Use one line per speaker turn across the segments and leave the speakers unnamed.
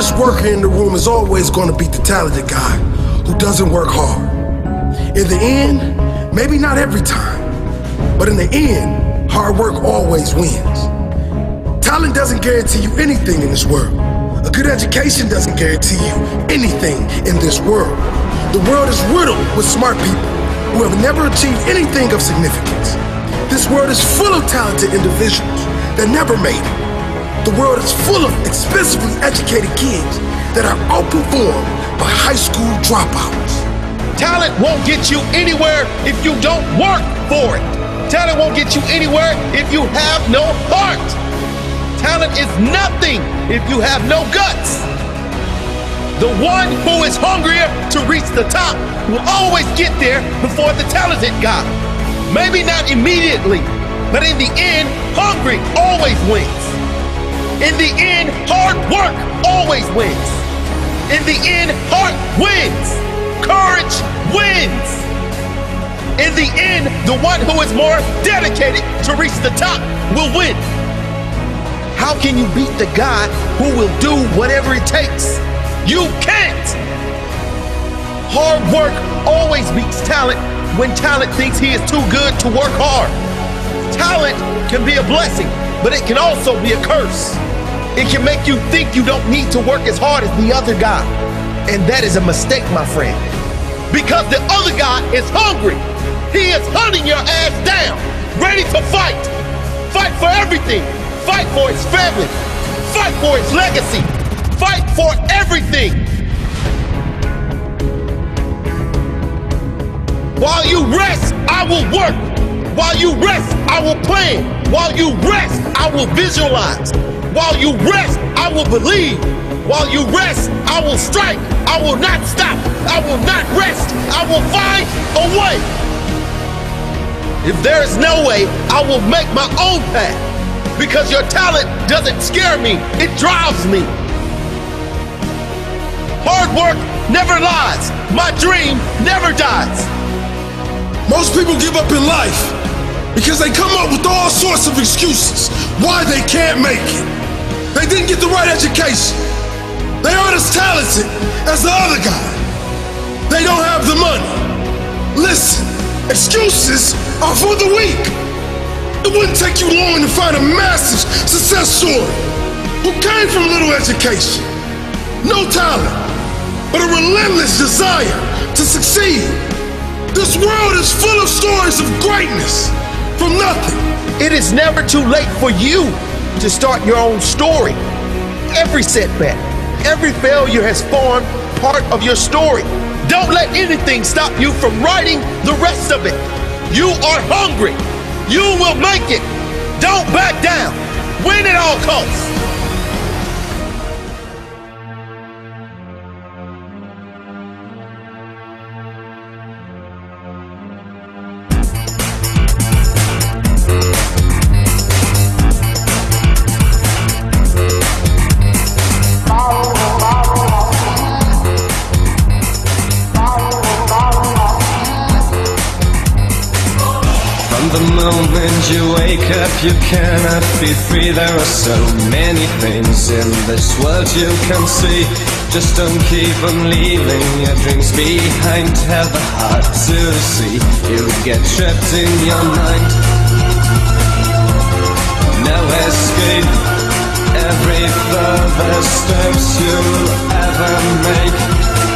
hardest worker in the room is always going to be the talented guy who doesn't work hard. In the end, maybe not every time, but in the end, hard work always wins. Talent doesn't guarantee you anything in this world. A good education doesn't guarantee you anything in this world. The world is riddled with smart people who have never achieved anything of significance. This world is full of talented individuals that never made it. The world is full of expensively educated kids that are outperformed by high school dropouts.
Talent won't get you anywhere if you don't work for it. Talent won't get you anywhere if you have no heart. Talent is nothing if you have no guts. The one who is hungrier to reach the top will always get there before the talented guy. Maybe not immediately, but in the end, hungry always wins. In the end, hard work always wins. In the end, heart wins. Courage wins. In the end, the one who is more dedicated to reach the top will win. How can you beat the guy who will do whatever it takes? You can't! Hard work always beats talent when talent thinks he is too good to work hard. Talent can be a blessing, but it can also be a curse. It can make you think you don't need to work as hard as the other guy. And that is a mistake, my friend. Because the other guy is hungry. He is hunting your ass down, ready to fight. Fight for everything. Fight for his family. Fight for his legacy. Fight for everything. While you rest, I will work. While you rest, I will plan. While you rest, I will visualize. While you rest, I will believe. While you rest, I will strike. I will not stop. I will not rest. I will find a way. If there is no way, I will make my own path. Because your talent doesn't scare me, it drives me. Hard work never lies. My dream never dies.
Most people give up in life because they come up with all sorts of excuses why they can't make it. They didn't get the right education. They aren't as talented as the other guy. They don't have the money. Listen, excuses are for the weak. It wouldn't take you long to find a massive success story who came from little education, no talent, but a relentless desire to succeed. This world is full of stories of greatness from nothing.
It is never too late for you to start your own story. Every setback, every failure has formed part of your story. Don't let anything stop you from writing the rest of it. You are hungry. You will make it. Don't back down. Win at all costs.
The moment you wake up, you cannot be free. There are so many things in this world you can see. Just don't keep on leaving your dreams behind. Have the heart to see. You get trapped in your mind. No escape. Every further steps you'll ever make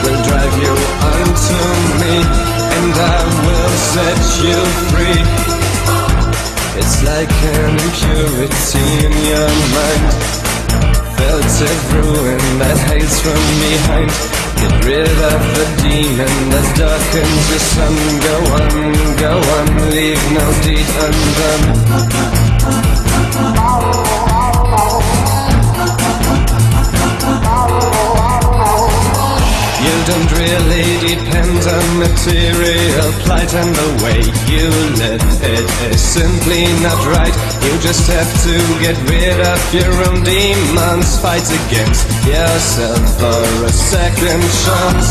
will drive you unto me, and I will set you free. It's like an impurity in your mind, filtered ruin that hides from behind. Get rid of the demon that darkens the sun. Go on, leave no deed undone. You don't really depend on material plight, and the way you live it is simply not right. You just have to get rid of your own demons. Fight against yourself for a second chance.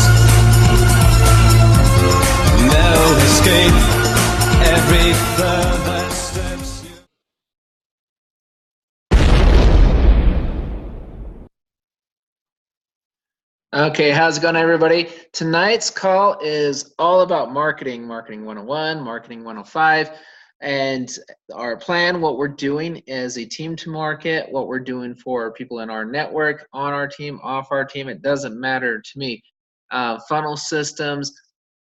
No escape. Every further steps
Okay, how's it going, everybody? Tonight's call is all about marketing, Marketing 101, Marketing 105, and our plan, what we're doing as a team to market, what we're doing for people in our network, on our team, off our team, it doesn't matter to me. Funnel systems,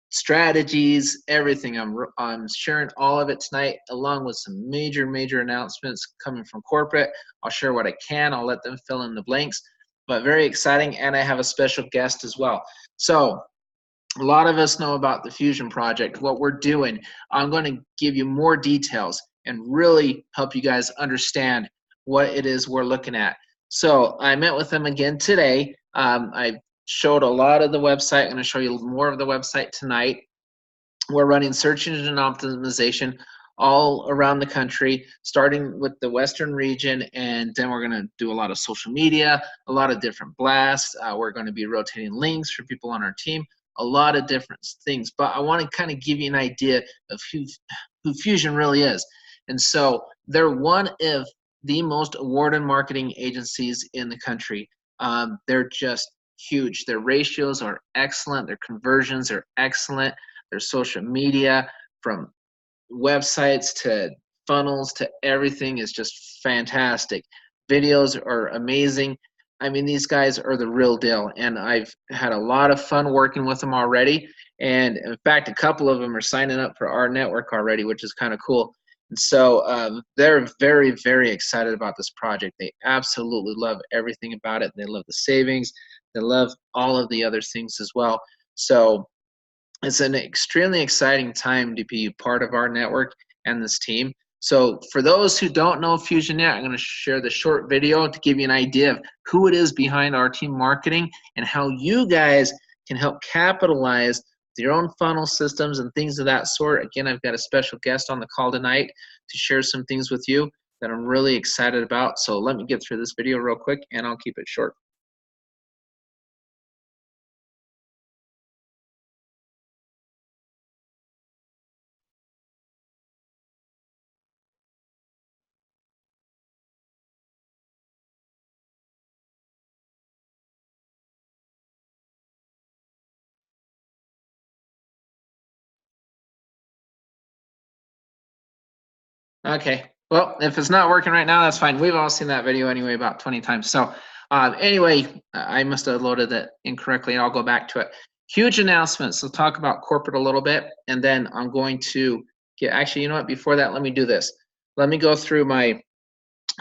strategies, everything. I'm sharing all of it tonight, along with some major announcements coming from corporate. I'll share what I can. I'll let them fill in the blanks, but very exciting, and I have a special guest as well. So a lot of us know about the Fusion project, what we're doing. I'm going to give you more details and really help you guys understand what it is we're looking at. So I met with them again today. I showed a lot of the website. I'm going to show you more of the website tonight. We're running search engine optimization all around the country, starting with the Western region, and then we're going to do a lot of social media, a lot of different blasts. We're going to be rotating links for people on our team, a lot of different things. But I want to kind of give you an idea of who Fusion really is. And so they're one of the most awarded marketing agencies in the country. They're just huge. Their ratios are excellent. Their conversions are excellent. Their social media, from websites to funnels to everything, is just fantastic. Videos are amazing. I mean, these guys are the real deal, and I've had a lot of fun working with them already. And in fact, a couple of them are signing up for rNetwork already, which is kind of cool. And so they're very excited about this project. They absolutely love everything about it. They love the savings. They love all of the other things as well. So it's an extremely exciting time to be part of our network and this team. So for those who don't know Fusion yet, I'm going to share the short video to give you an idea of who it is behind our team marketing and how you guys can help capitalize your own funnel systems and things of that sort. Again, I've got a special guest on the call tonight to share some things with you that I'm really excited about. So let me get through this video real quick, and I'll keep it short. Okay, well, if it's not working right now, that's fine. We've all seen that video anyway about 20 times. So anyway, I must have loaded it incorrectly, and I'll go back to it. Huge announcements. So talk about corporate a little bit, and then I'm going to get, actually, you know what, before that, let me do this. Let me go through my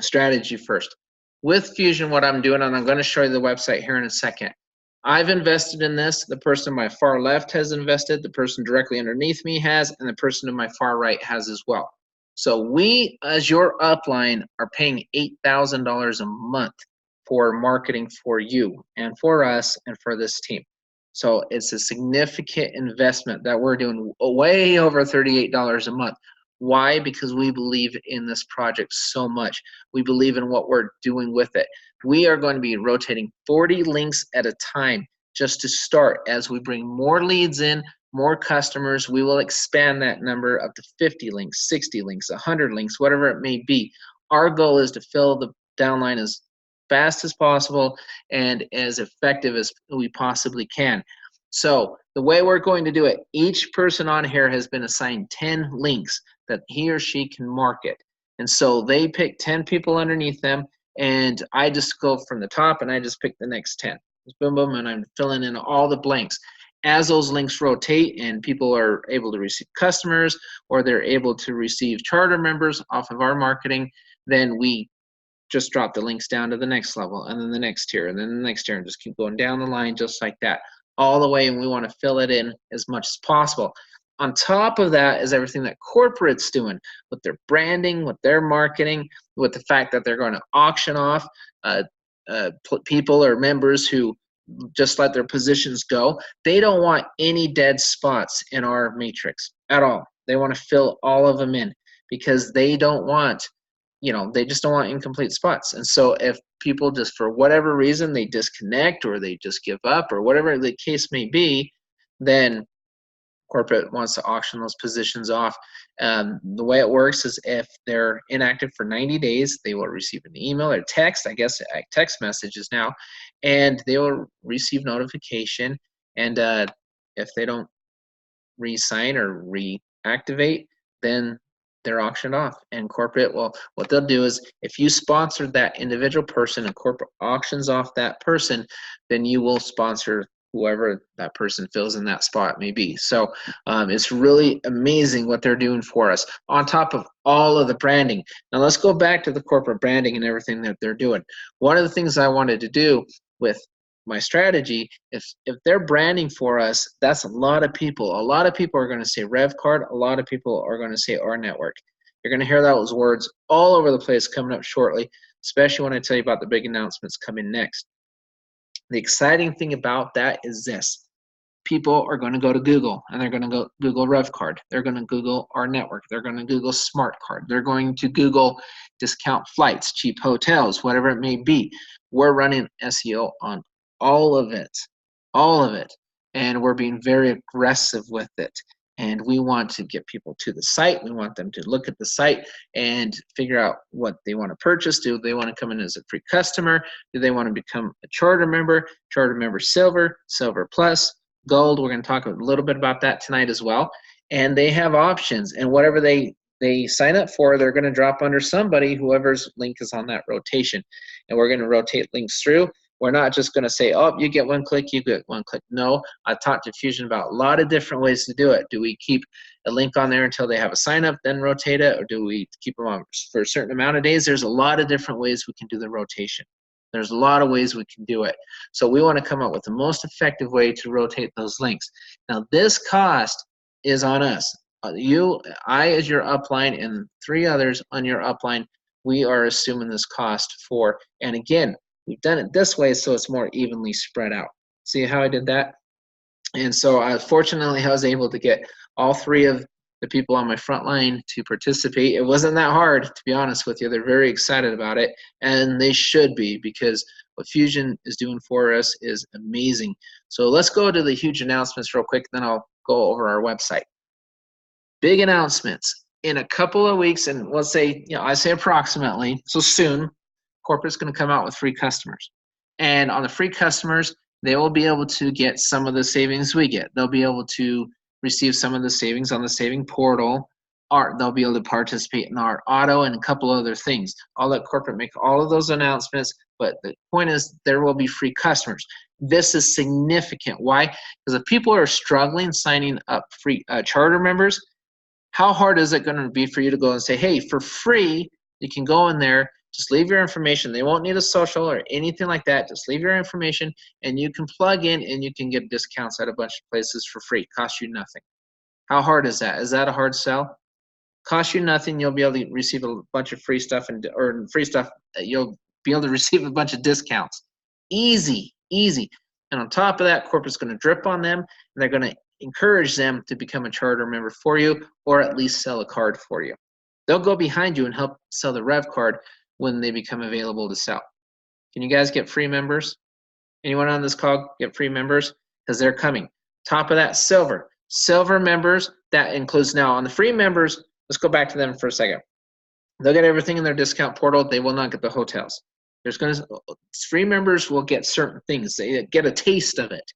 strategy first. With Fusion, what I'm doing, and I'm going to show you the website here in a second. I've invested in this. The person on my far left has invested. The person directly underneath me has, and the person to my far right has as well. So we, as your upline, are paying $8,000 a month for marketing for you and for us and for this team. So it's a significant investment that we're doing, way over $38 a month. Why? Because we believe in this project so much. We believe in what we're doing with it. We are going to be rotating 40 links at a time just to start. As we bring more leads in, more customers, we will expand that number up to 50 links, 60 links, 100 links, whatever it may be. Our goal is to fill the downline as fast as possible and as effective as we possibly can. So the way we're going to do it, each person on here has been assigned 10 links that he or she can market. And so they pick 10 people underneath them, and I just go from the top and I just pick the next 10. Boom, boom, and I'm filling in all the blanks. As those links rotate and people are able to receive customers, or they're able to receive charter members off of our marketing, then we just drop the links down to the next level, and then the next tier, and then the next tier, and just keep going down the line just like that, all the way, and we want to fill it in as much as possible. On top of that is everything that corporate's doing with their branding, with their marketing, with the fact that they're going to auction off people or members who just let their positions go. They don't want any dead spots in our matrix at all. They want to fill all of them in, because they don't want, they just don't want incomplete spots. And so if people just, for whatever reason, they disconnect or they just give up or whatever the case may be, then corporate wants to auction those positions off. The way it works is if they're inactive for 90 days, they will receive an email or text, I guess text messages now, and they will receive notification. And if they don't re-sign or reactivate, then they're auctioned off. And corporate, well, what they'll do is if you sponsored that individual person and corporate auctions off that person, then you will sponsor whoever that person fills in that spot may be. So it's really amazing what they're doing for us on top of all of the branding. Now let's go back to the corporate branding and everything that they're doing. One of the things I wanted to do with my strategy, if they're branding for us, that's a lot of people. A lot of people are going to say revvcard. A lot of people are going to say rNetwork. You're going to hear those words all over the place coming up shortly, especially when I tell you about the big announcements coming next. The exciting thing about that is this. People are going to go to Google and they're going to go Google revvcard. They're going to Google rNetwork. They're going to Google smart card. They're going to Google discount flights, cheap hotels, whatever it may be. We're running SEO on all of it, and we're being very aggressive with it. And we want to get people to the site. We want them to look at the site and figure out what they want to purchase. Do they want to come in as a free customer? Do they want to become a charter member silver, silver plus, gold? We're going to talk a little bit about that tonight as well. And they have options, and whatever they sign up for, they're going to drop under somebody, whoever's link is on that rotation. And we're going to rotate links through. We're not just going to say, oh, you get one click, you get one click. No, I talked to Fusion about a lot of different ways to do it. Do we keep a link on there until they have a sign up, then rotate it? Or do we keep them on for a certain amount of days? There's a lot of different ways we can do the rotation. There's a lot of ways we can do it. So we want to come up with the most effective way to rotate those links. Now, this cost is on us. I as your upline, and 3 others on your upline, we are assuming this cost for, and again, we've done it this way so it's more evenly spread out. See how I did that? And so fortunately I was able to get all 3 of the people on my front line to participate. It wasn't that hard, to be honest with you. They're very excited about it, and they should be, because what Fusion is doing for us is amazing. So let's go to the huge announcements real quick, then I'll go over our website. Big announcements. In a couple of weeks, and let's say, I say approximately, so soon, corporate's going to come out with free customers. And on the free customers, they will be able to get some of the savings we get. They'll be able to receive some of the savings on the saving portal. They'll be able to participate in our auto and a couple other things. I'll let corporate make all of those announcements, but the point is there will be free customers. This is significant. Why? Because if people are struggling signing up free charter members, how hard is it going to be for you to go and say, hey, for free, you can go in there, just leave your information. They won't need a social or anything like that. Just leave your information, and you can plug in and you can get discounts at a bunch of places for free. Cost you nothing. How hard is that? Is that a hard sell? Cost you nothing. You'll be able to receive a bunch of free stuff, or free stuff. You'll be able to receive a bunch of discounts. Easy, easy. And on top of that, corporate's going to drip on them, and they're going to encourage them to become a charter member for you, or at least sell a card for you. They'll go behind you and help sell the revvcard when they become available to sell. Can you guys get free members? Anyone on this call get free members? Because they're coming. Top of that, silver. Silver members, that includes now on the free members, let's go back to them for a second. They'll get everything in their discount portal. They will not get the hotels. Free members will get certain things. They get a taste of it.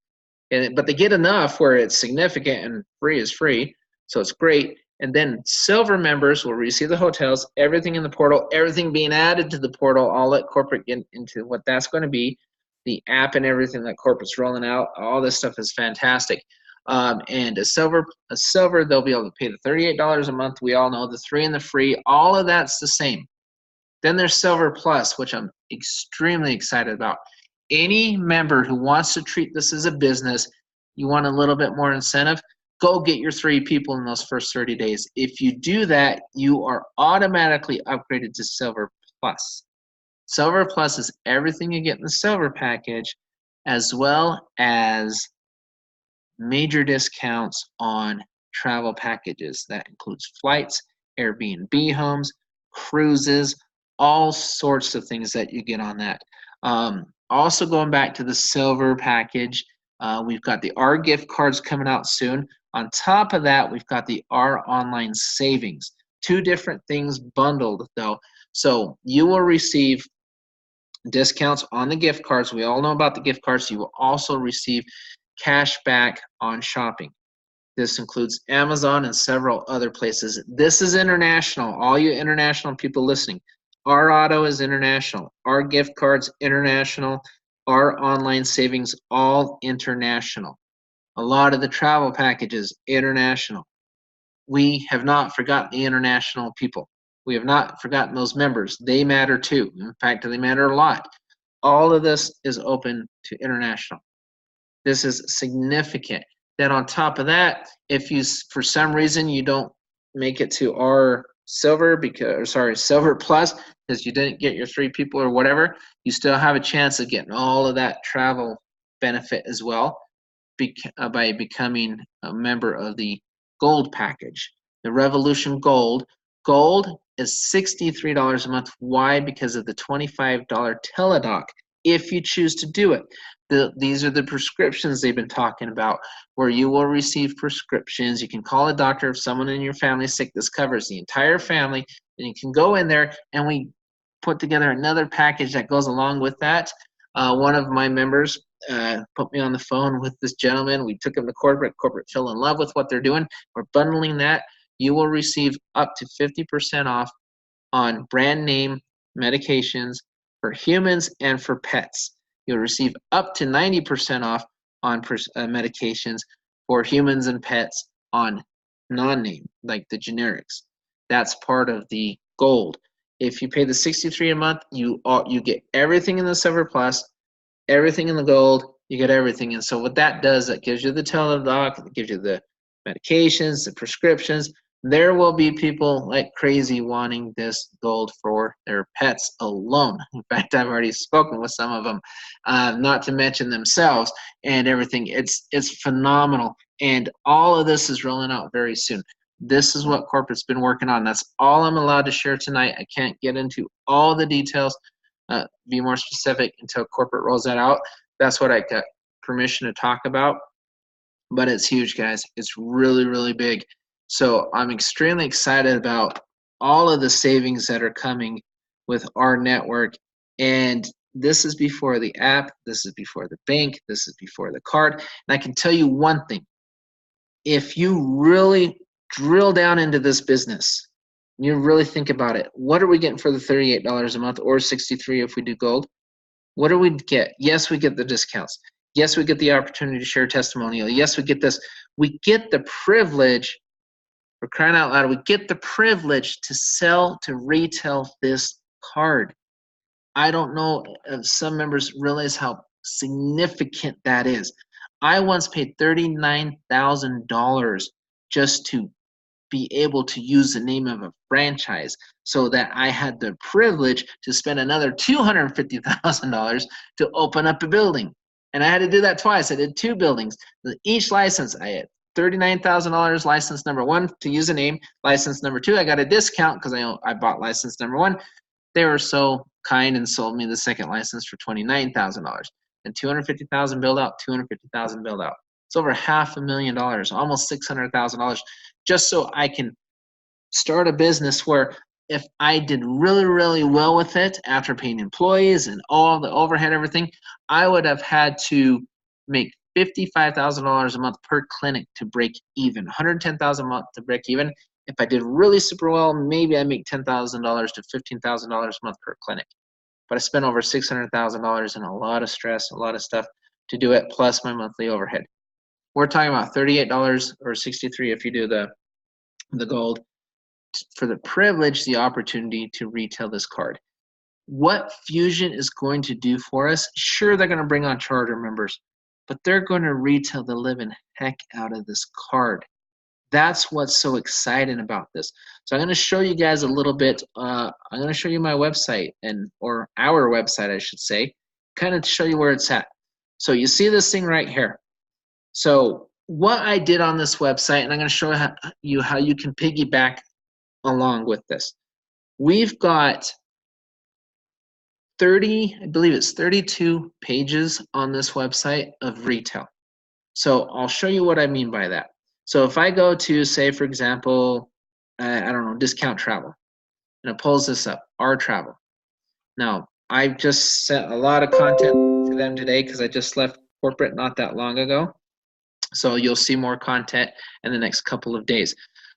But they get enough where it's significant, and free is free, so it's great. And then silver members will receive the hotels, everything in the portal, everything being added to the portal. I'll let corporate get into what that's going to be, the app and everything that corporate's rolling out. All this stuff is fantastic. And a silver, they'll be able to pay the $38 a month. We all know the 3 and the free, all of that's the same. Then there's silver plus, which I'm extremely excited about. Any member who wants to treat this as a business, you want a little bit more incentive, go get your 3 people in those first 30 days. If you do that, you are automatically upgraded to Silver Plus. Silver Plus is everything you get in the Silver package, as well as major discounts on travel packages. That includes flights, Airbnb homes, cruises, all sorts of things that you get on that. Also going back to the Silver package, we've got the R gift cards coming out soon. On top of that, we've got the R Online Savings. Two different things bundled though. So you will receive discounts on the gift cards. We all know about the gift cards. You will also receive cash back on shopping. This includes Amazon and several other places. This is international. All you international people listening. Our auto is international. Our gift cards, international. Our online savings, all international. A lot of the travel packages, international. We have not forgotten the international people. We have not forgotten those members. They matter too. In fact, they matter a lot. All of this is open to international. This is significant. Then on top of that, if you, for some reason, you don't make it to our silver silver plus because you didn't get your 3 people or whatever, you still have a chance of getting all of that travel benefit as well by becoming a member of the gold package, the REVVolution Gold. Gold is $63 a month. Why? Because of the $25 teledoc if you choose to do it. These are the prescriptions they've been talking about, where you will receive prescriptions. You can call a doctor if someone in your family is sick. This covers the entire family, and you can go in there, and we put together another package that goes along with that. One of my members put me on the phone with this gentleman. We took him to corporate. Corporate fell in love with what they're doing. We're bundling that. You will receive up to 50% off on brand name medications for humans and for pets. You'll receive up to 90% off on medications for humans and pets on non-name, like the generics. That's part of the gold. If you pay the $63 a month, you get everything in the Silver Plus, everything in the gold, you get everything. And so what that does, that gives you the teledoc, it gives you the medications, the prescriptions. There will be people like crazy wanting this gold for their pets alone. In fact, I've already spoken with some of them, not to mention themselves and everything. It's phenomenal. And all of this is rolling out very soon. This is what corporate's been working on. That's all I'm allowed to share tonight. I can't get into all the details, be more specific until corporate rolls that out. That's what I got permission to talk about. But it's huge, guys. It's really, really big. So I'm extremely excited about all of the savings that are coming with our network. And this is before the app. This is before the bank. This is before the card. And I can tell you one thing. If you really drill down into this business, you really think about it, what are we getting for the $38 a month or $63 if we do gold? What do we get? Yes, we get the discounts. Yes, we get the opportunity to share testimonial. Yes, we get this. We get the privilege, for crying out loud, we get the privilege to retail this card. I don't know if some members realize how significant that is. I once paid $39,000 just to be able to use the name of a franchise, so that I had the privilege to spend another $250,000 to open up a building. And I had to do that twice. I did 2 buildings. Each license, I had $39,000 license number 1 to use a name. License number 2, I got a discount because I bought license number 1. They were so kind and sold me the second license for $29,000. And $250,000 build out, $250,000 build out. It's over $500,000, almost $600,000, just so I can start a business where if I did really, really well with it after paying employees and all the overhead, everything, I would have had to make $55,000 a month per clinic to break even, $110,000 a month to break even. If I did really super well, maybe I make $10,000 to $15,000 a month per clinic. But I spent over $600,000 and a lot of stress, a lot of stuff to do it, plus my monthly overhead. We're talking about $38 or $63 if you do the gold, for the privilege, the opportunity to retail this card. What Fusion is going to do for us, sure, they're going to bring on charter members, but they're going to retail the living heck out of this card. That's what's so exciting about this. So I'm going to show you guys a little bit. I'm going to show you my website, or our website, I should say, kind of to show you where it's at. So you see this thing right here. So what I did on this website, and I'm going to show you how you can piggyback along with this. We've got 30, I believe it's 32 pages on this website of retail. So I'll show you what I mean by that. So if I go to, say, for example, I don't know, discount travel, and it pulls this up, our travel. Now, I've just sent a lot of content to them today because I just left corporate not that long ago. So you'll see more content in the next couple of days.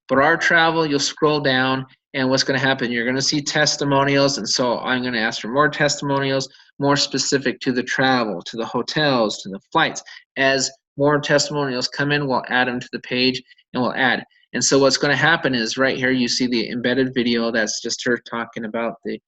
But our travel, you'll scroll down, and what's going to happen, you're going to see testimonials, and so I'm going to ask for more testimonials, more specific to the travel, to the hotels, to the flights. As more testimonials come in, we'll add them to the page, and we'll add. And so what's going to happen is right here you see the embedded video. That's just her talking about the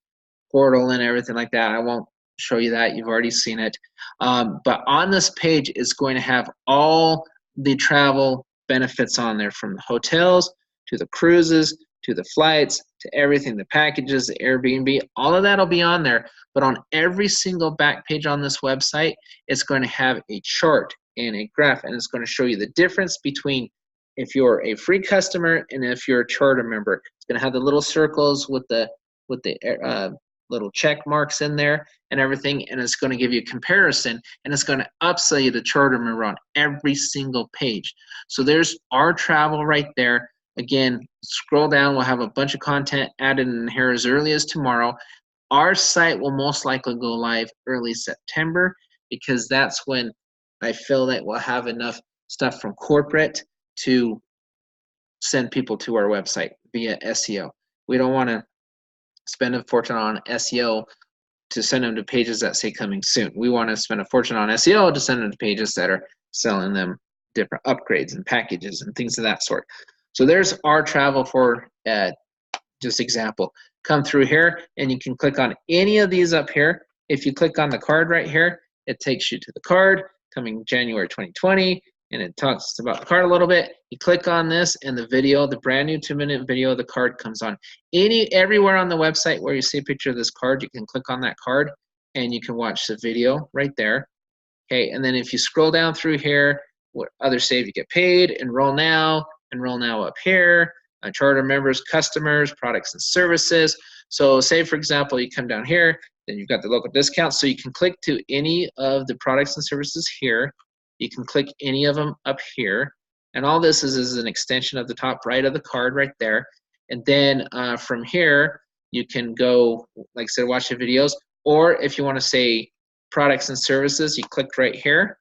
portal and everything like that. I won't show you that. You've already seen it. But on this page, it's going to have all the travel benefits on there, from the hotels to the cruises to the flights to everything, the packages, the Airbnb, all of that will be on there. But on every single back page on this website, it's going to have a chart and a graph, and it's going to show you the difference between if you're a free customer and if you're a charter member. It's going to have the little circles with the little check marks in there and everything, and it's going to give you a comparison, and it's going to upsell you the charter member on every single page. So there's our travel right there. Again, scroll down, we'll have a bunch of content added in here as early as tomorrow. Our site will most likely go live early September, because that's when I feel that we'll have enough stuff from corporate to send people to our website via SEO. We don't want to spend a fortune on SEO to send them to pages that say coming soon. We want to spend a fortune on SEO to send them to pages that are selling them different upgrades and packages and things of that sort. So there's our travel for just example. Come through here and you can click on any of these up here. If you click on the card right here, it takes you to the card coming January 2020, and it talks about the card a little bit. You click on this and the video, the brand new 2-minute video of the card comes on. Everywhere on the website where you see a picture of this card, you can click on that card and you can watch the video right there. Okay, and then if you scroll down through here, what others save, you get paid, enroll now up here, charter members, customers, products and services. So say for example, you come down here, then you've got the local discounts, so you can click to any of the products and services here. You can click any of them up here, and all this is an extension of the top right of the card right there. And then from here, you can go, like I said, watch the videos, or if you want to say products and services, you click right here,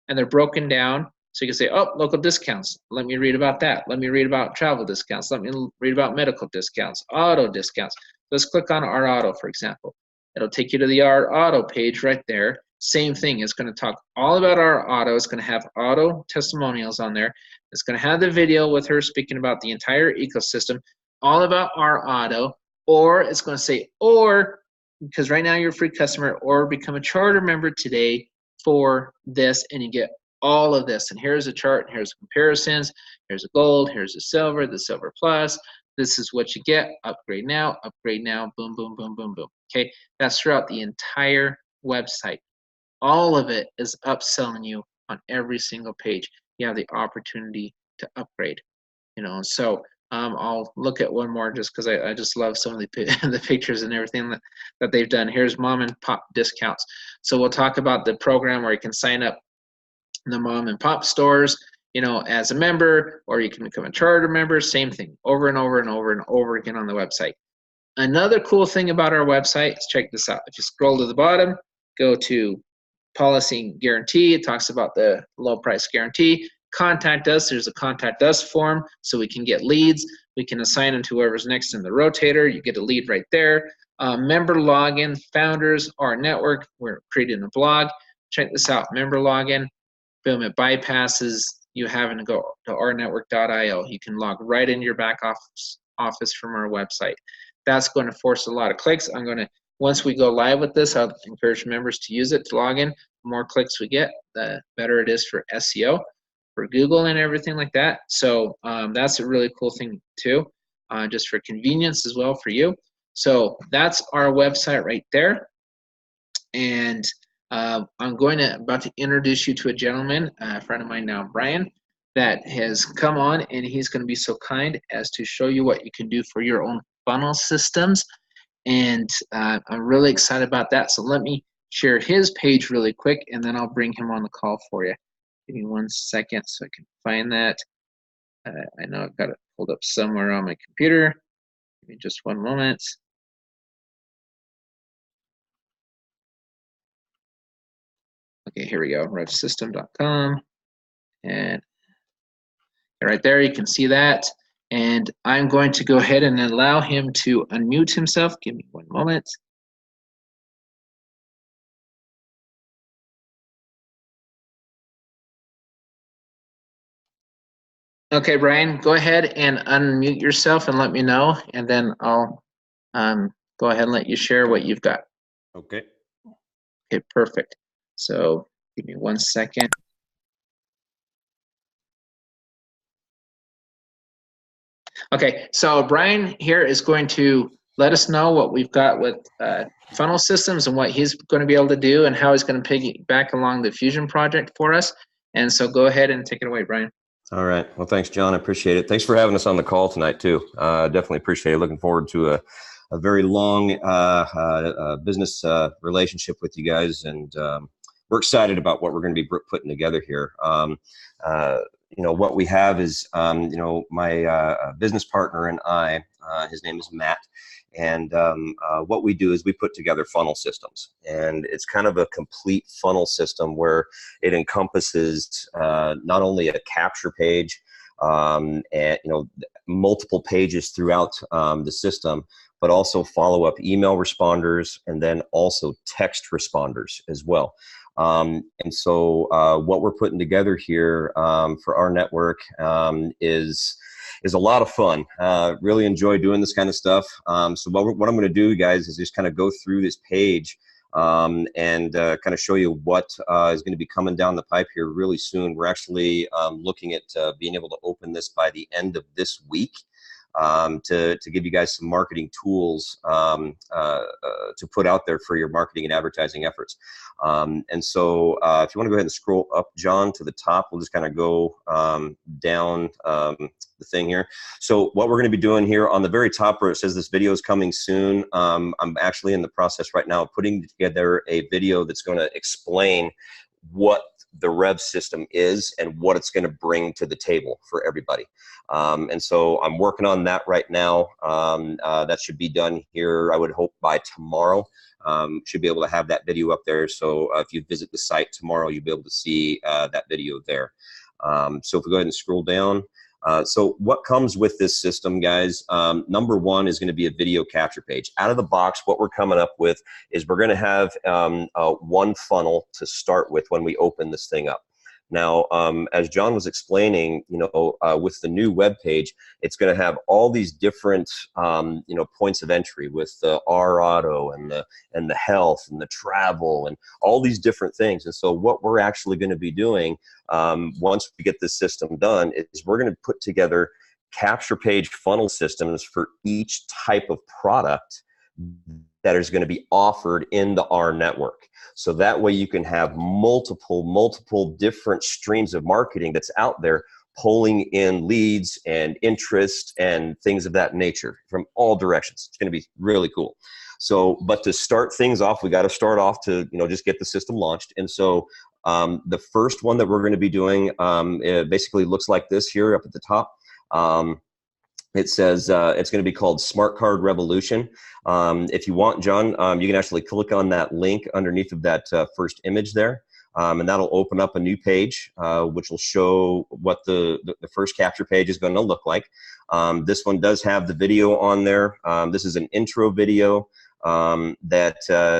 and they're broken down. So you can say, oh, local discounts. Let me read about that. Let me read about travel discounts. Let me read about medical discounts, auto discounts. Let's click on our auto, for example. It'll take you to the our auto page right there. Same thing. It's going to talk all about our auto. It's going to have auto testimonials on there. It's going to have the video with her speaking about the entire ecosystem, all about our auto. Or it's going to say, or, because right now you're a free customer, or become a charter member today for this, and you get all of this. And here's a chart, and here's comparisons. Here's a gold, here's a silver, the silver plus. This is what you get. Upgrade now, boom, boom, boom, boom, boom. Okay, that's throughout the entire website. All of it is upselling you on every single page. You have the opportunity to upgrade, you know. So I'll look at one more just because I just love some of the pictures and everything that they've done. Here's mom and pop discounts. So we'll talk about the program where you can sign up in the mom and pop stores, you know, as a member, or you can become a charter member. Same thing, over and over and over and over again on the website. Another cool thing about our website is, check this out. If you scroll to the bottom, go to policy guarantee. It talks about the low price guarantee. Contact us. There's a contact us form, so we can get leads. We can assign them to whoever's next in the rotator. You get a lead right there. Member login, founders, rNetwork. We're creating a blog. Check this out. Member login. Boom, it bypasses you having to go to rNetwork.io. You can log right into your back office from our website. That's going to force a lot of clicks. Once we go live with this, I'll encourage members to use it to log in. The more clicks we get, the better it is for SEO, for Google and everything like that. So that's a really cool thing too, just for convenience as well for you. So that's our website right there. And I'm about to introduce you to a gentleman, a friend of mine now, Brian, that has come on, and he's going to be so kind as to show you what you can do for your own funnel systems. And I'm really excited about that. So let me share his page really quick, and then I'll bring him on the call for you. Give me 1 second so I can find that. I know I've got it pulled up somewhere on my computer. Give me just one moment. Okay, here we go, revsystem.com. And right there, you can see that. And I'm going to go ahead and allow him to unmute himself. Give me one moment. Okay, Brian, go ahead and unmute yourself and let me know, and then I'll go ahead and let you share what you've got.
Okay.
Okay, perfect. So give me 1 second. Okay, so Brian here is going to let us know what we've got with funnel systems and what he's going to be able to do and how he's going to piggyback along the Fusion project for us. And so go ahead and take it away, Brian.
All right. Well, thanks, John. I appreciate it. Thanks for having us on the call tonight, too. Definitely appreciate it. Looking forward to a very long business relationship with you guys. And we're excited about what we're going to be putting together here. You know, what we have is, you know, my business partner and I, his name is Matt. And what we do is we put together funnel systems, and it's kind of a complete funnel system where it encompasses not only a capture page and, you know, multiple pages throughout the system, but also follow-up email responders and then also text responders as well. And so what we're putting together here for our network is a lot of fun. Really enjoy doing this kind of stuff. So what I'm going to do, guys, is just kind of go through this page and kind of show you what is going to be coming down the pipe here really soon. We're actually looking at being able to open this by the end of this week. To give you guys some marketing tools to put out there for your marketing and advertising efforts. And so if you want to go ahead and scroll up, John, to the top, we'll just kind of go down the thing here. So what we're going to be doing here on the very top where it says this video is coming soon, I'm actually in the process right now of putting together a video that's going to explain what the Rev system is and what it's going to bring to the table for everybody. And so I'm working on that right now. That should be done here, I would hope, by tomorrow. Should be able to have that video up there. So if you visit the site tomorrow, you'll be able to see that video there. So if we go ahead and scroll down. So what comes with this system, guys, number one is going to be a video capture page. Out of the box, what we're coming up with is we're going to have one funnel to start with when we open this thing up. Now, as John was explaining, you know, with the new web page, it's going to have all these different, you know, points of entry with the R-Auto and the health and the travel and all these different things. And so what we're actually going to be doing once we get this system done is we're going to put together capture page funnel systems for each type of product that is going to be offered in the rNetwork. So that way you can have multiple different streams of marketing that's out there pulling in leads and interest and things of that nature from all directions. It's going to be really cool. So, but to start things off, we got to start off to, you know, just get the system launched. And so the first one that we're going to be doing, it basically looks like this here up at the top. It says it's going to be called REVVolution. If you want, John, you can actually click on that link underneath of that first image there, and that'll open up a new page, which will show what the first capture page is going to look like. This one does have the video on there. This is an intro video that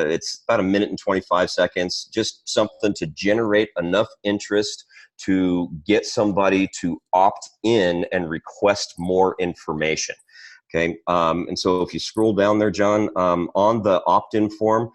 it's about 1 minute and 25 seconds, just something to generate enough interest to get somebody to opt in and request more information. Okay, and so if you scroll down there, John, on the opt-in form,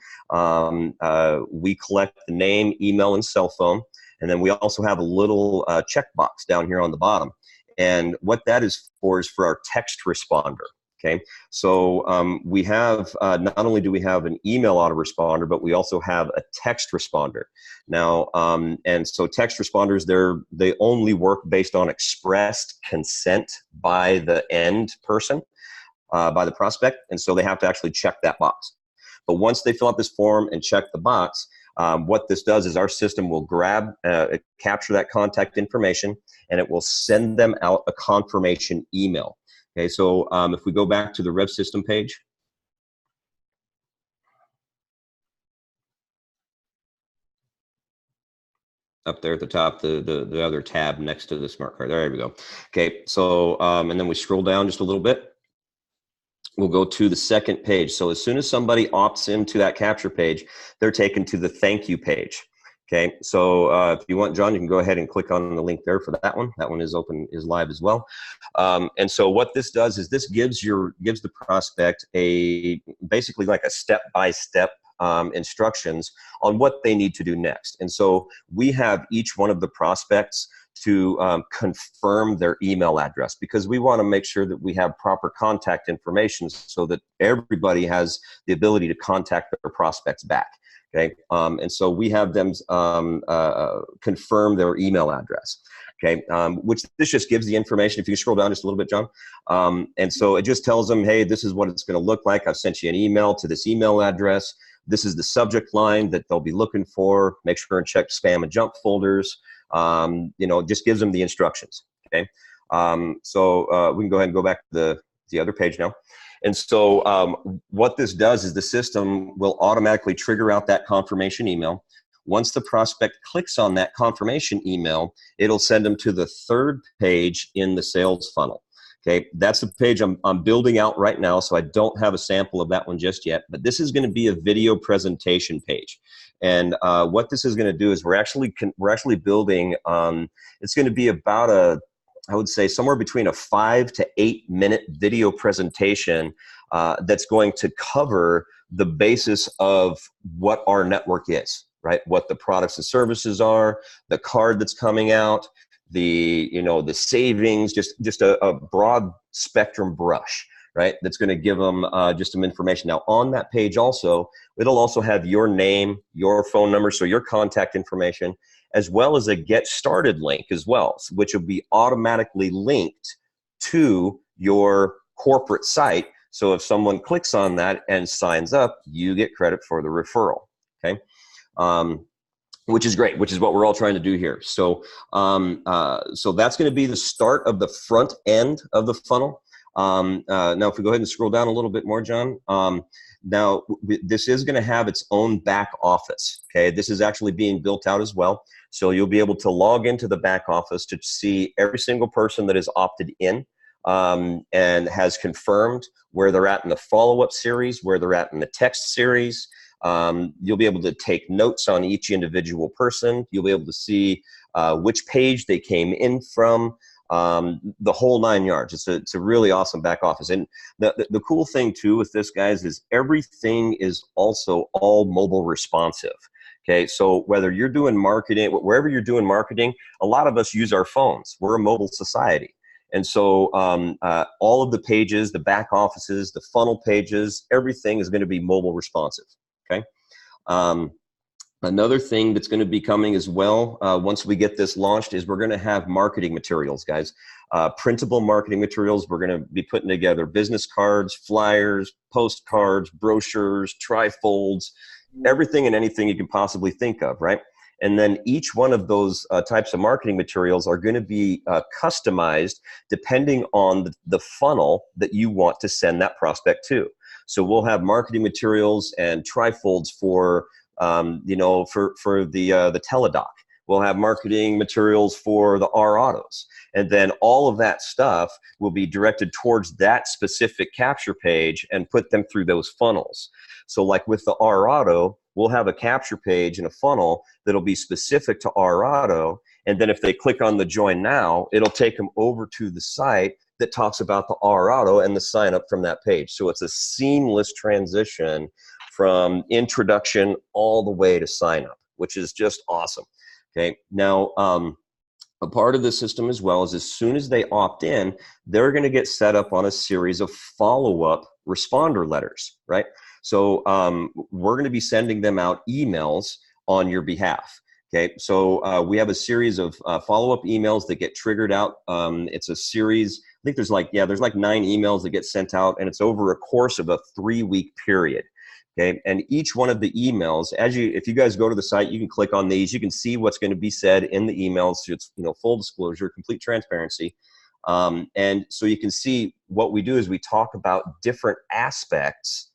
we collect the name, email, and cell phone, and then we also have a little checkbox down here on the bottom. And what that is for our text responder. Okay, so we have, not only do we have an email autoresponder, but we also have a text responder. Now, and so text responders, they only work based on expressed consent by the end person, by the prospect, and so they have to actually check that box. But once they fill out this form and check the box, What this does is our system will capture that contact information, and it will send them out a confirmation email. Okay, so if we go back to the Rev System page, up there at the top, the other tab next to the smart card. There we go. Okay, so and then we scroll down just a little bit. We'll go to the second page. So as soon as somebody opts into that capture page, they're taken to the thank you page. Okay, so if you want, John, you can go ahead and click on the link there for that one. That one is live as well. And so what this does is this gives the prospect basically like a step-by-step instructions on what they need to do next. And so we have each one of the prospects to confirm their email address, because we want to make sure that we have proper contact information so that everybody has the ability to contact their prospects back. Okay, and so we have them confirm their email address. Okay, which this just gives the information. If you scroll down just a little bit, John, and so it just tells them, hey, this is what it's going to look like. I've sent you an email to this email address. This is the subject line that they'll be looking for. Make sure and check spam and junk folders. You know, just gives them the instructions. Okay, so we can go ahead and go back to the other page now. And so what this does is the system will automatically trigger out that confirmation email. Once the prospect clicks on that confirmation email, it'll send them to the third page in the sales funnel. Okay, that's the page I'm building out right now, so I don't have a sample of that one just yet, but this is going to be a video presentation page. And what this is going to do is we're actually building, it's going to be about I would say somewhere between a 5 to 8 minute video presentation that's going to cover the basis of what our network is, right? What the products and services are, the card that's coming out, the savings, just a broad spectrum brush, right? That's going to give them just some information. Now on that page also, it'll also have your name, your phone number, so your contact information, as well as a get started link as well, which will be automatically linked to your corporate site. So if someone clicks on that and signs up, you get credit for the referral, okay? Which is great, which is what we're all trying to do here. So, so that's going to be the start of the front end of the funnel. Now, if we go ahead and scroll down a little bit more, John, now this is going to have its own back office. Okay, this is actually being built out as well. So you'll be able to log into the back office to see every single person that is opted in and has confirmed where they're at in the follow-up series, where they're at in the text series. You'll be able to take notes on each individual person. You'll be able to see which page they came in from, the whole 9 yards. It's a really awesome back office. And the cool thing too with this, guys, is everything is also all mobile responsive. Okay, so whether you're doing marketing, wherever you're doing marketing, a lot of us use our phones. We're a mobile society. And so all of the pages, the back offices, the funnel pages, everything is going to be mobile responsive. Okay. Another thing that's going to be coming as well, once we get this launched, is we're going to have marketing materials, guys. Printable marketing materials. We're going to be putting together business cards, flyers, postcards, brochures, trifolds, everything and anything you can possibly think of, right? And then each one of those types of marketing materials are going to be customized depending on the funnel that you want to send that prospect to. So we'll have marketing materials and trifolds for, for the teledoc. We'll have marketing materials for the R-Autos. And then all of that stuff will be directed towards that specific capture page and put them through those funnels. So like with the R-Auto, we'll have a capture page and a funnel that'll be specific to R-Auto. And then if they click on the join now, it'll take them over to the site that talks about the R-Auto and the sign up from that page. So it's a seamless transition from introduction all the way to sign up, which is just awesome. Okay, now a part of the system as well is as soon as they opt in, they're going to get set up on a series of follow-up responder letters, right? So we're going to be sending them out emails on your behalf. Okay, so we have a series of follow-up emails that get triggered out. It's a series think there's like 9 emails that get sent out, and it's over a course of a 3-week period. Okay, and each one of the emails, if you guys go to the site, you can click on these. You can see what's going to be said in the emails. So it's full disclosure, complete transparency, and so you can see what we do is we talk about different aspects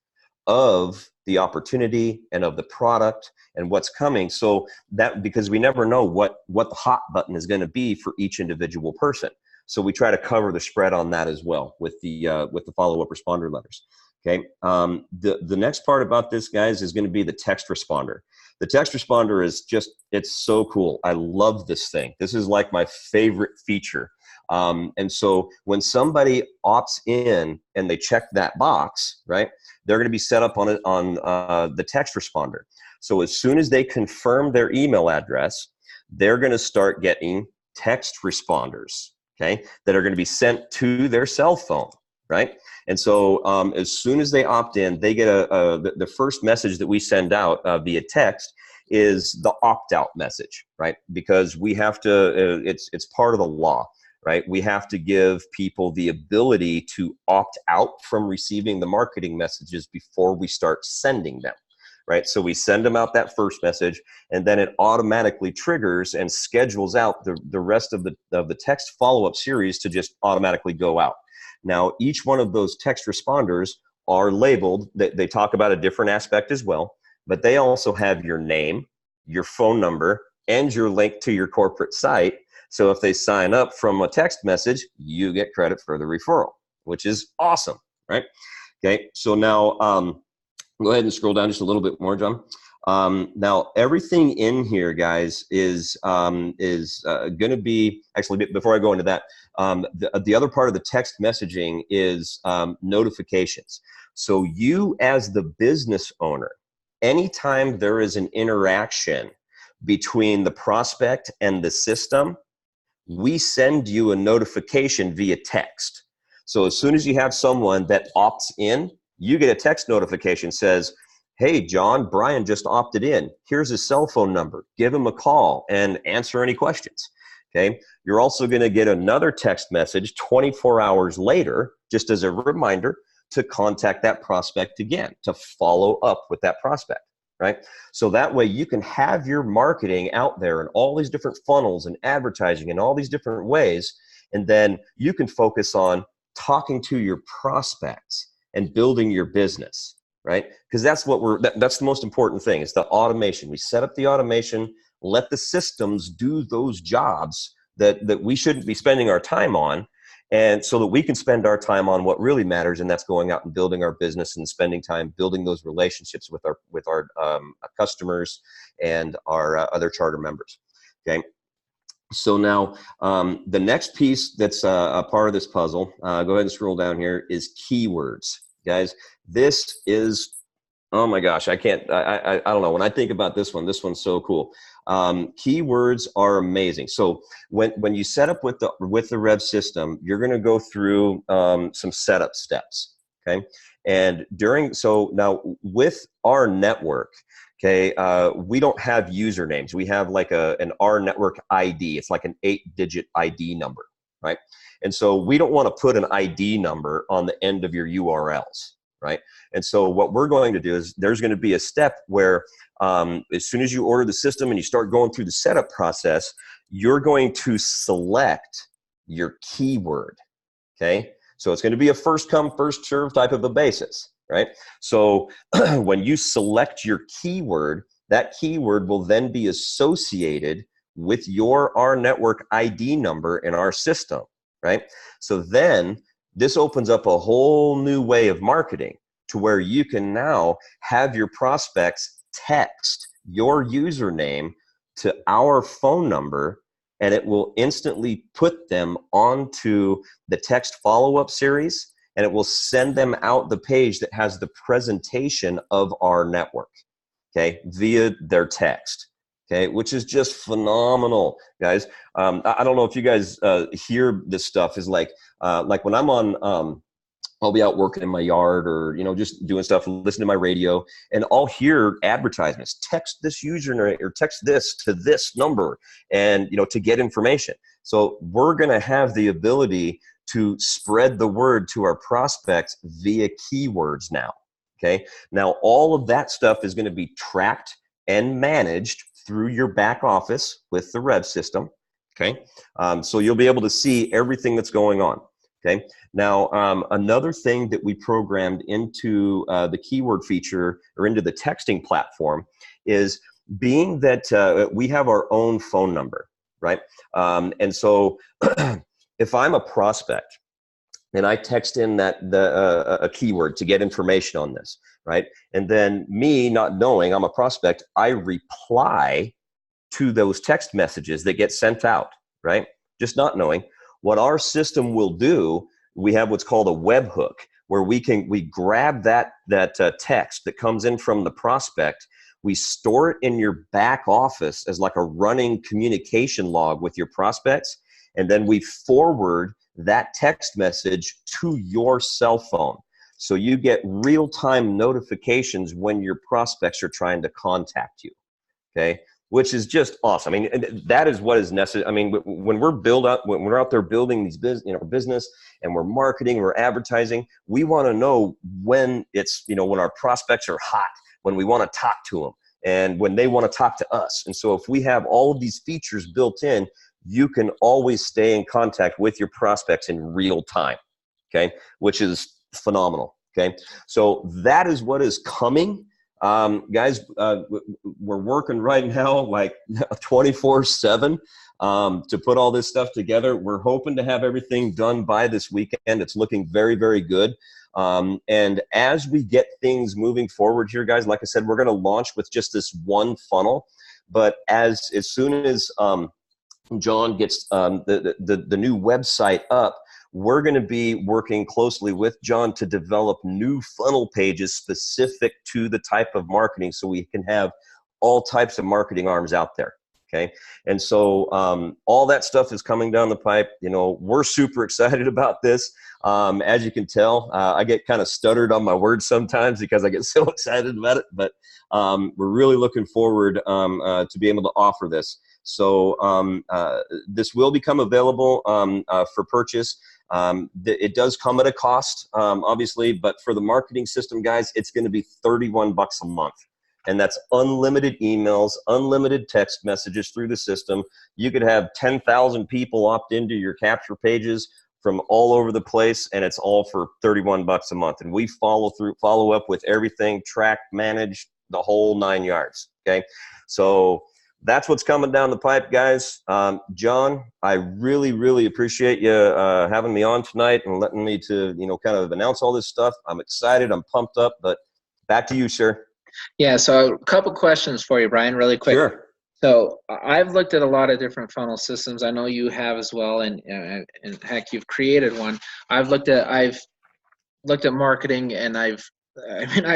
of the opportunity and of the product and what's coming. So that, because we never know what the hot button is going to be for each individual person. So we try to cover the spread on that as well with the follow-up responder letters. Okay. The next part about this, guys, is going to be the text responder. The text responder is it's so cool. I love this thing. This is like my favorite feature. And so when somebody opts in and they check that box, right, they're going to be set up on the text responder. So as soon as they confirm their email address, they're going to start getting text responders, okay, that are going to be sent to their cell phone, right? And so as soon as they opt in, they get the first message that we send out via text is the opt-out message, right? Because we have to, it's part of the law, right? We have to give people the ability to opt out from receiving the marketing messages before we start sending them, right? So we send them out that first message, and then it automatically triggers and schedules out the rest of the text follow-up series to just automatically go out. Now, each one of those text responders are labeled. They talk about a different aspect as well, but they also have your name, your phone number, and your link to your corporate site. So if they sign up from a text message, you get credit for the referral, which is awesome, right? Okay, so now go ahead and scroll down just a little bit more, John. Now, everything in here, guys, is going to be, actually, before I go into that, the other part of the text messaging is notifications. So you, as the business owner, anytime there is an interaction between the prospect and the system, we send you a notification via text. So as soon as you have someone that opts in, you get a text notification says, hey, John, Brian just opted in. Here's his cell phone number. Give him a call and answer any questions. Okay. You're also going to get another text message 24 hours later, just as a reminder to contact that prospect again, to follow up with that prospect, right? So that way you can have your marketing out there in all these different funnels and advertising in all these different ways. And then you can focus on talking to your prospects and building your business, right? Because that's the most important thing, is the automation. We set up the automation, let the systems do those jobs that we shouldn't be spending our time on, and so that we can spend our time on what really matters, and that's going out and building our business and spending time building those relationships with our customers and our other charter members. Okay. So now the next piece that's a part of this puzzle, go ahead and scroll down here, is keywords. Guys, this is, oh my gosh, I don't know. When I think about this one's so cool. Keywords are amazing. So when you set up with the Rev system, you're going to go through some setup steps. Okay. And so now with our network, okay, we don't have usernames. We have like an rNetwork ID. It's like an 8-digit ID number, right? And so we don't want to put an ID number on the end of your URLs, right? And so what we're going to do is there's going to be a step where as soon as you order the system and you start going through the setup process, you're going to select your keyword, okay? So it's going to be a first come, first serve type of a basis, right? So when you select your keyword, that keyword will then be associated with your rNetwork ID number in our system, right? So then this opens up a whole new way of marketing to where you can now have your prospects text your username to our phone number, and it will instantly put them onto the text follow-up series, and it will send them out the page that has the presentation of our network, okay, via their text. Okay, which is just phenomenal, guys. I don't know if you guys hear this stuff. Is like when I'm on, I'll be out working in my yard or just doing stuff and listen to my radio, and I'll hear advertisements. Text this username or text this to this number, and to get information. So we're gonna have the ability to spread the word to our prospects via keywords now. Okay. Now, all of that stuff is going to be tracked and managed through your back office with the Rev system. Okay. So you'll be able to see everything that's going on. Okay. Now, another thing that we programmed into the keyword feature or into the texting platform is being that we have our own phone number, right? And so if I'm a prospect and I text in a keyword to get information on this, right? And then me not knowing I'm a prospect, I reply to those text messages that get sent out, right? Just not knowing. What our system will do, we have what's called a webhook, where we grab that text that comes in from the prospect, we store it in your back office as like a running communication log with your prospects, and then we forward that text message to your cell phone. So you get real-time notifications when your prospects are trying to contact you, okay? Which is just awesome. I mean, that is what is necessary. I mean, when we're out there building these business and we're marketing, we're advertising, we want to know when it's, when our prospects are hot, when we want to talk to them, and when they want to talk to us. And so if we have all of these features built in, you can always stay in contact with your prospects in real time, okay? Which is phenomenal, okay? So that is what is coming. Guys, we're working right now like 24/7 to put all this stuff together. We're hoping to have everything done by this weekend. It's looking very, very good. And as we get things moving forward here, guys, like I said, we're going to launch with just this one funnel. But as soon as John gets the new website up, we're going to be working closely with John to develop new funnel pages specific to the type of marketing, so we can have all types of marketing arms out there. Okay. And so all that stuff is coming down the pipe. We're super excited about this. As you can tell, I get kind of stuttered on my words sometimes because I get so excited about it, but we're really looking forward to be able to offer this. So this will become available for purchase. It does come at a cost, obviously, but for the marketing system, guys, it's going to be $31 a month. And that's unlimited emails, unlimited text messages through the system. You could have 10,000 people opt into your capture pages from all over the place, and it's all for $31 a month. And we follow up with everything, track, manage, the whole 9 yards. Okay, so that's what's coming down the pipe, guys. John, I really, really appreciate you having me on tonight and letting me to, kind of announce all this stuff. I'm excited. I'm pumped up. But back to you, sir.
Yeah, so a couple questions for you, Brian, really quick.
Sure.
So I've looked at a lot of different funnel systems. I know you have as well, and heck, you've created one. I've looked at marketing, and I've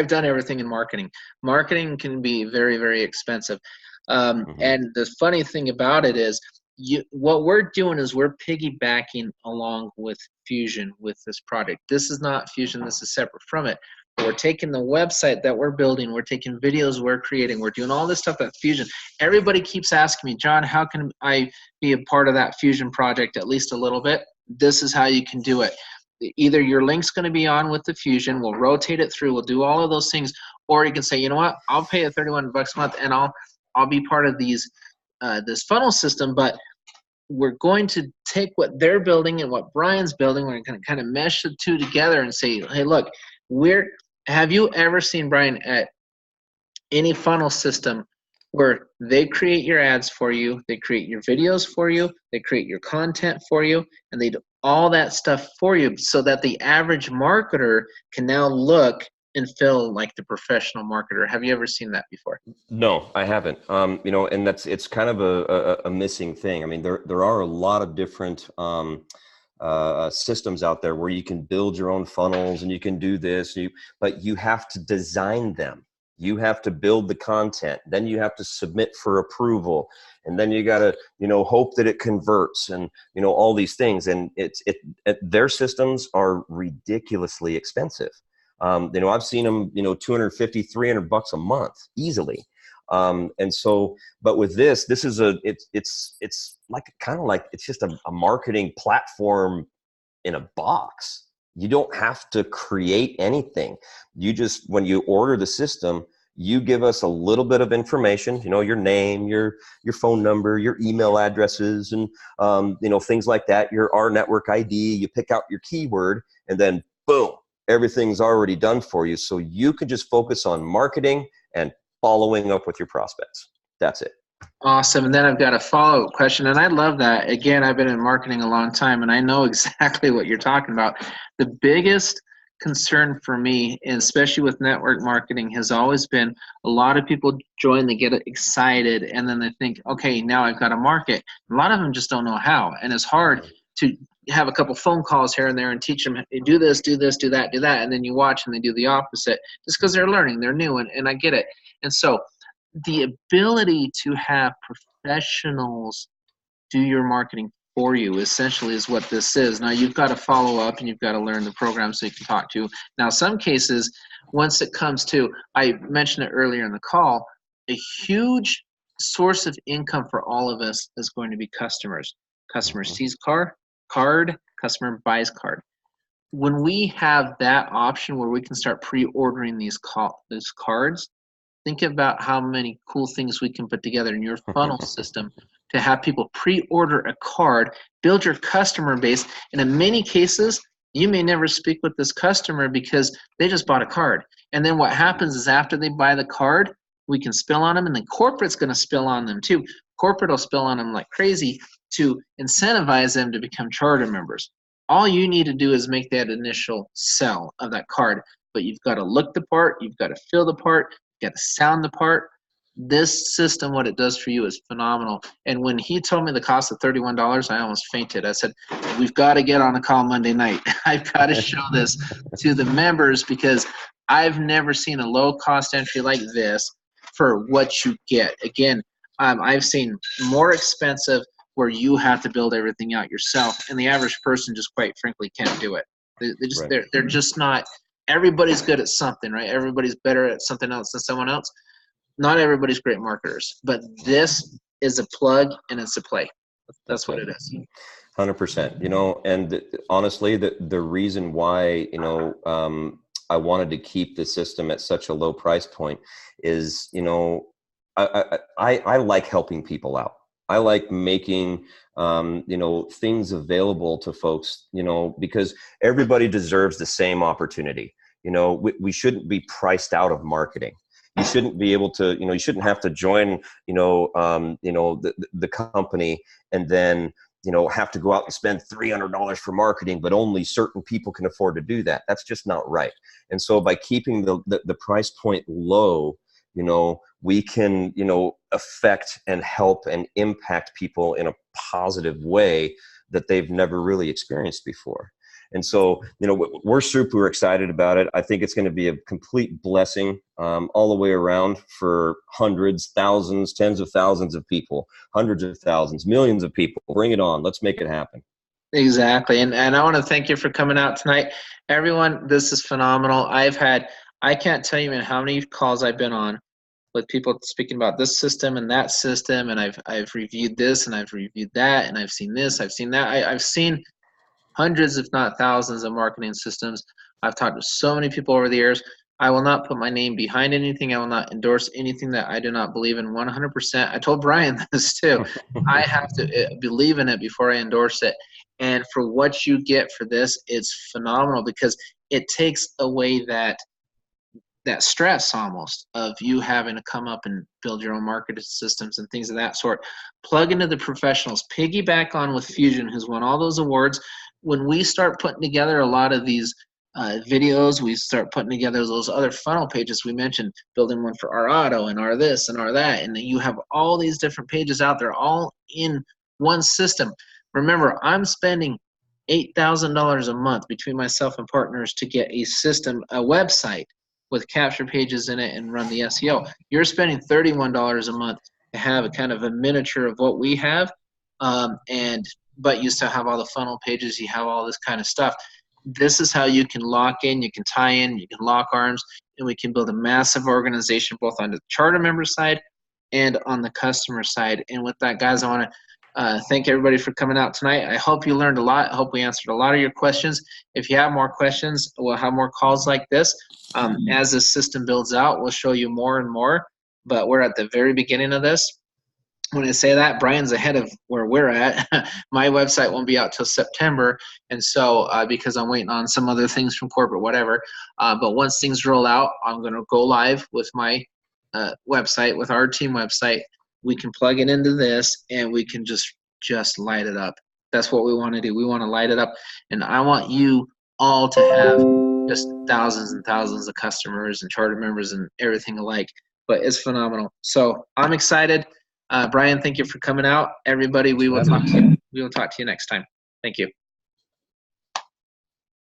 done everything in marketing. Marketing can be very, very expensive. And the funny thing about it is, what we're doing is we're piggybacking along with Fusion with this product. This is not Fusion. This is separate from it. We're taking the website that we're building. We're taking videos we're creating. We're doing all this stuff at Fusion. Everybody keeps asking me, John, how can I be a part of that Fusion project at least a little bit? This is how you can do it. Either your link's going to be on with the Fusion. We'll rotate it through. We'll do all of those things. Or you can say, you know what? I'll pay a $31 a month, and I'll be part of this funnel system. But we're going to take what they're building and what Brian's building. We're going to kind of mesh the two together and say, hey, look, have you ever seen, Brian, at any funnel system where they create your ads for you, they create your videos for you, they create your content for you, and they do all that stuff for you so that the average marketer can now look and feel like the professional marketer? Have you ever seen that before?
No, I haven't. And it's kind of a missing thing. I mean, there are a lot of different systems out there where you can build your own funnels and you can do this, but you have to design them. You have to build the content. Then you have to submit for approval. And then you got to, hope that it converts and, all these things. And their systems are ridiculously expensive. I've seen them, $250, $300 a month easily. And so, but with this is it's like, kind of like, it's just a marketing platform in a box. You don't have to create anything. You just, when you order the system, you give us a little bit of information, your name, your phone number, your email addresses, and things like that, your rNetwork ID, you pick out your keyword, and then boom, everything's already done for you. So you can just focus on marketing and following up with your prospects. That's it.
Awesome. And then I've got a follow-up question, and I love that. Again, I've been in marketing a long time, and I know exactly what you're talking about. The biggest concern for me, and especially with network marketing, has always been a lot of people join, they get excited, and then they think, okay, now I've got to market. A lot of them just don't know how, and it's hard to have a couple phone calls here and there and teach them, hey, do this, do this, do that, and then you watch and they do the opposite just because they're learning, they're new, and I get it. And so the ability to have professionals do your marketing for you essentially is what this is. Now you've got to follow up and you've got to learn the program so you can talk to. Now some cases, once it comes to, I mentioned it earlier in the call, a huge source of income for all of us is going to be customers. Customer sees card, customer buys card. When we have that option where we can start pre-ordering these cards, think about how many cool things we can put together in your funnel system to have people pre-order a card, build your customer base. And in many cases, you may never speak with this customer because they just bought a card. And then what happens is after they buy the card, we can spill on them, and then corporate's going to spill on them too. Corporate will spill on them like crazy to incentivize them to become charter members. All you need to do is make that initial sell of that card. But you've got to look the part, you've got to feel the part, you got to sound the part. This system, what it does for you is phenomenal. And when he told me the cost of $31, I almost fainted. I said, we've got to get on a call Monday night. I've got to show this to the members because I've never seen a low-cost entry like this for what you get. Again, I've seen more expensive where you have to build everything out yourself, and the average person just quite frankly can't do it. They're just not. Everybody's good at something, right? Everybody's better at something else than someone else. Not everybody's great marketers, but this is a plug and it's a play. That's what it is.
100%. And honestly, the reason why, I wanted to keep the system at such a low price point is, I like helping people out. I like making, things available to folks, because everybody deserves the same opportunity. We shouldn't be priced out of marketing. You shouldn't be able to, you shouldn't have to join, the company and then, have to go out and spend $300 for marketing, but only certain people can afford to do that. That's just not right. And so by keeping the price point low, we can, affect and help and impact people in a positive way that they've never really experienced before. And so, we're super excited about it. I think it's going to be a complete blessing all the way around for hundreds, thousands, tens of thousands of people, hundreds of thousands, millions of people. Bring it on. Let's make it happen.
Exactly. And I want to thank you for coming out tonight. Everyone, this is phenomenal. I can't tell you how many calls I've been on with people speaking about this system and that system, and I've reviewed this and I've reviewed that, and I've seen this, I've seen that. I've seen hundreds, if not thousands, of marketing systems. I've talked to so many people over the years. I will not put my name behind anything. I will not endorse anything that I do not believe in 100%. I told Brian this too. I have to believe in it before I endorse it. And for what you get for this, it's phenomenal because it takes away that stress almost of you having to come up and build your own marketing systems and things of that sort. Plug into the professionals. Piggyback on with Fusion, who's won all those awards. When we start putting together a lot of these videos, we start putting together those other funnel pages we mentioned, building one for our auto and our this and our that, and then you have all these different pages out there all in one system. Remember, I'm spending $8,000 a month between myself and partners to get a system, a website with capture pages in it and run the SEO. You're spending $31 a month to have a kind of a miniature of what we have, but you still have all the funnel pages, you have all this kind of stuff. This is how you can lock in, you can tie in, you can lock arms, and we can build a massive organization both on the charter member side and on the customer side. And with that, guys, I want to thank everybody for coming out tonight. I hope you learned a lot. I hope we answered a lot of your questions. If you have more questions, we'll have more calls like this. As this system builds out, we'll show you more and more, but we're at the very beginning of this. When I say that, Brian's ahead of where we're at. My website won't be out till September, and so because I'm waiting on some other things from corporate, whatever. But once things roll out, I'm going to go live with my website, with our team website. We can plug it into this, and we can just light it up. That's what we want to do. We want to light it up, and I want you all to have just thousands and thousands of customers and charter members and everything alike. But it's phenomenal. So I'm excited. Brian, thank you for coming out. Everybody, we will talk to you. We will talk to you next time. Thank you.